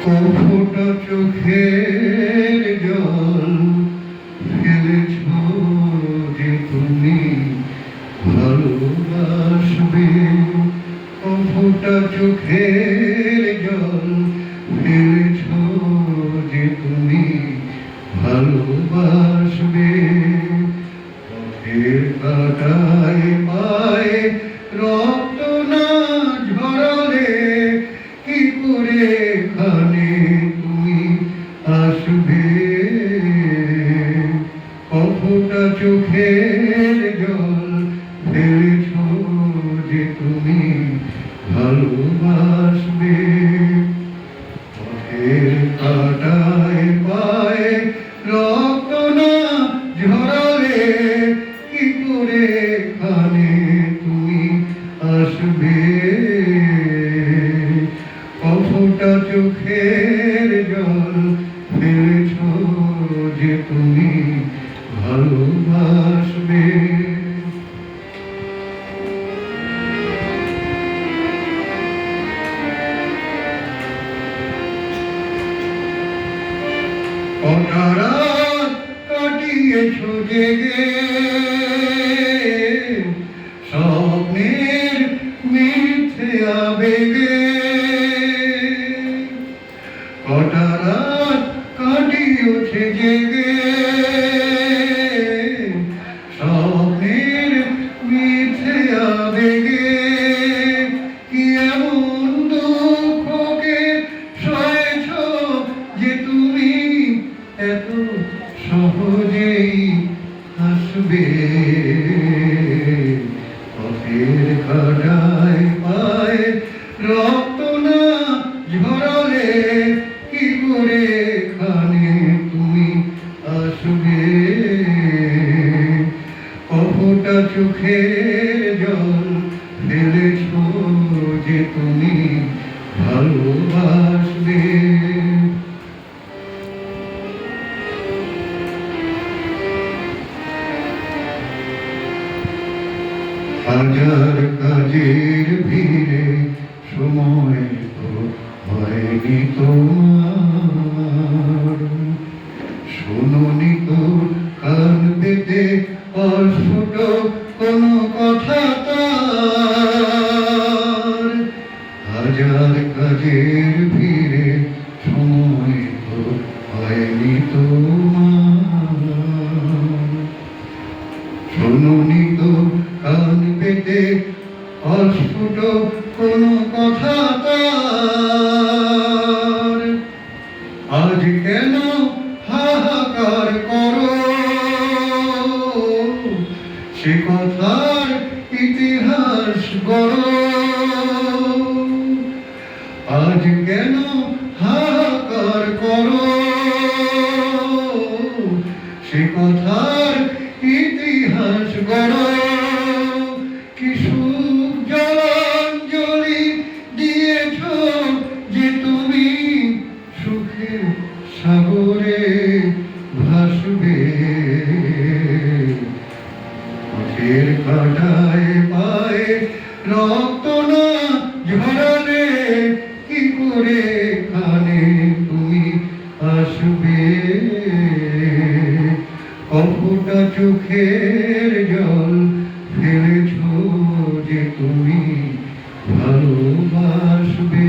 কফোটা চোখের জল ফেলেছ যে তুমি ভালোবাসবে। কফোটা চোখের জল ফেলেছ যে তুমি ভালোবাসবে। পথের কাঁটায় পায়ে রক্ত না ঝরালে কি করে এখানে তুমি আসবে। কফোটা চোখের জল ফেলেছ যে তুমি ভালোবাসবে। পথের কাঁটায় পায়ে রক্ত না ঝরালে কি করে এখানে তুমি আসবে। কফোটা চোখের জল ফেলেছ যে তুমি ভালোবাসবে। কটা রাত কাটিয়েছ জেগে স্বপ্নের মিথ্যে আবেগে। কটা রাত কাটিয়েছে জেগে স্বপ্নের মিথ্যে আবেগে। কি এমন দুঃখকে সয়েছ যে তুমি এত সহজেই হাসবে। পথের কাঁটায় পায়ে রক্ত না ঝরালে কি করে এখানে তুমি আসবে। কফোটা চোখের জল ফেলেছ যে তুমি ভালোবাসবে। হাজার কাজের ভিড়ে সময় তো হয়নি তোমার। শোনোনি তো কান পেতে অস্ফুট কোনো কথা তার। হাজার কাজের ভিড়ে সময় তো হয়নি তোমার। শোনোনি তো কান পেতে অস্ফুট কোনো কথা তার। আজ কেন হাহাকার করো সে কথার ইতিহাস গড়ো। আজ কেন হাহাকার করো সে কথার ইতিহাস গড়ো। কি সুখ জলাঞ্জলি দিয়েছ যে তুমি সুখের সাগরে ভাসবে। পথের কাঁটায় পায়ে রক্ত না ঝরালে কি করে এখানে তুমি আসবে। কফোটা চোখের জল ফেলেছ যে তুমি ভালোবাসবে।